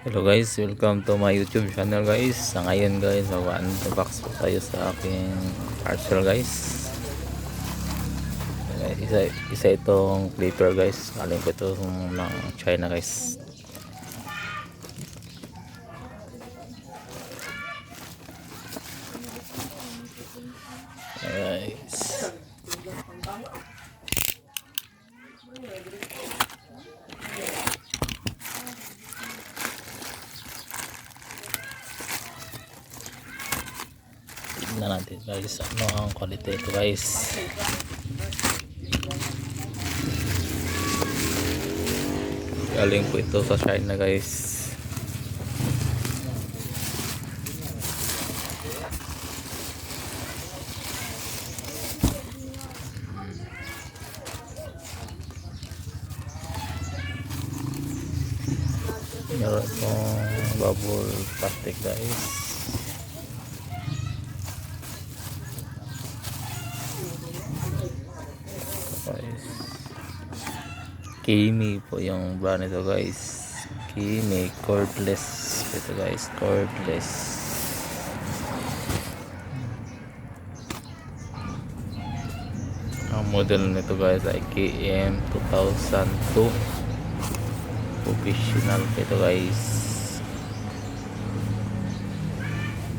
Hello guys, welcome to my YouTube channel guys. Sa ngayon guys, mag-unbox po tayo sa aking parcel guys. Isa itong clipper guys. Galing ko ito ng China guys. Guys. Tignan natin guys ano ang quality ito guys. Galing po ito sa China guys. Meron itong bubble plastic guys. Kemei po yung brand nito guys. Kemei cordless ito guys, cordless. Ang model nito guys ay KM 2002 professional ito guys.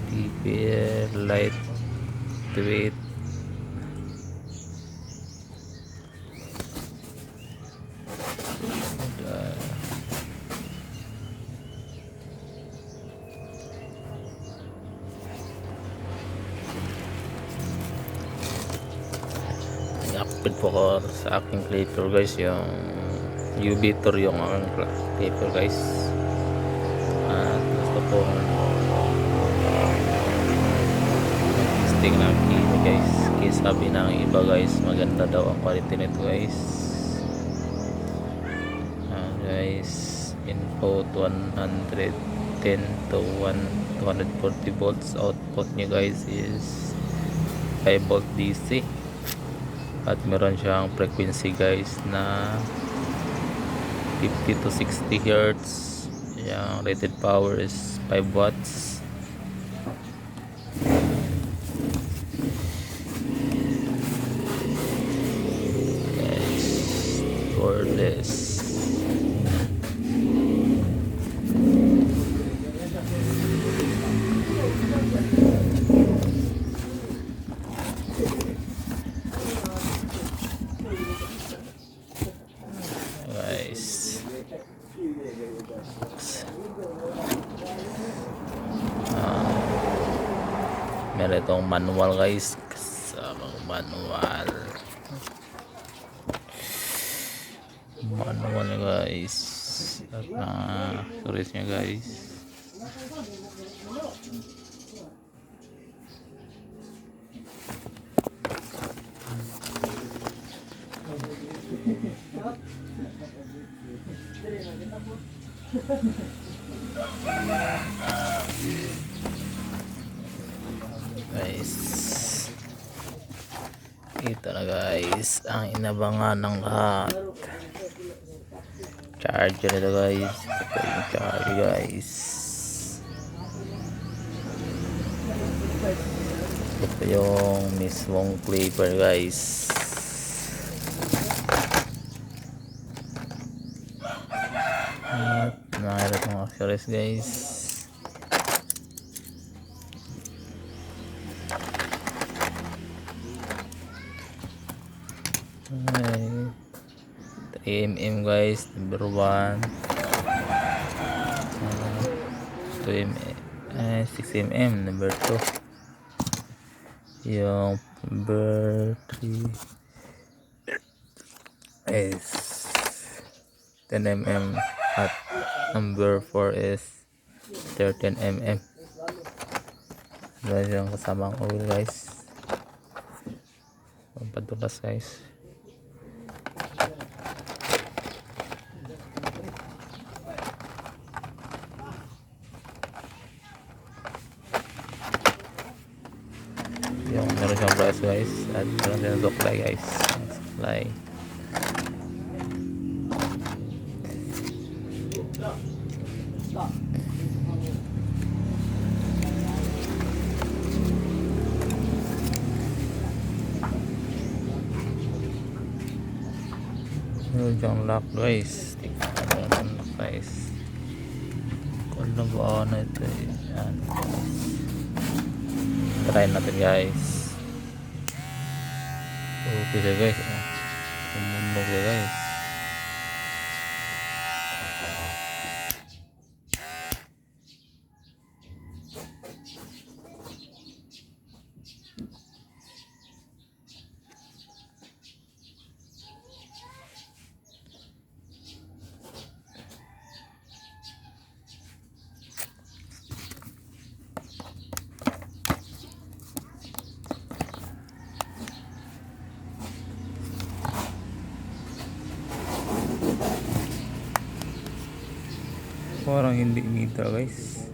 TPL light weight. Upgrade po ko sa aking clipper guys, yung UV tour yung aking clipper guys. At gusto po testing ng kilo guys, kasi sabi ng iba guys maganda daw ang quality nito guys. Guys, input 110 to 240 volts, output nyo guys is 5 volt DC. At meron siyang frequency guys na 50 to 60 Hz. Yung rated power is 5 watts. Guys, cordless. Meron itong manual guys, kasamang manual niya guys, at storage niya guys. Guys, ito na guys ang inabangan ng lahat, charger nito guys. Ito yung charger guys. Ito yung mismong clipper guys. At nakita itong accessories guys. Okay. 3mm guys, number 1. 6mm number 2. Yung number 3 is 10mm at number 4 is 13mm. Guys, yung kasamang oil guys, padulas guys. Yung meron siyang price guys, at meron siyang supply guys, supply. Yung lock guys, tingnan natin guys kung nabuo na ito eh. Yan, try natin guys. Okay siya guys, tumunog siya guys. Parang hindi meter guys.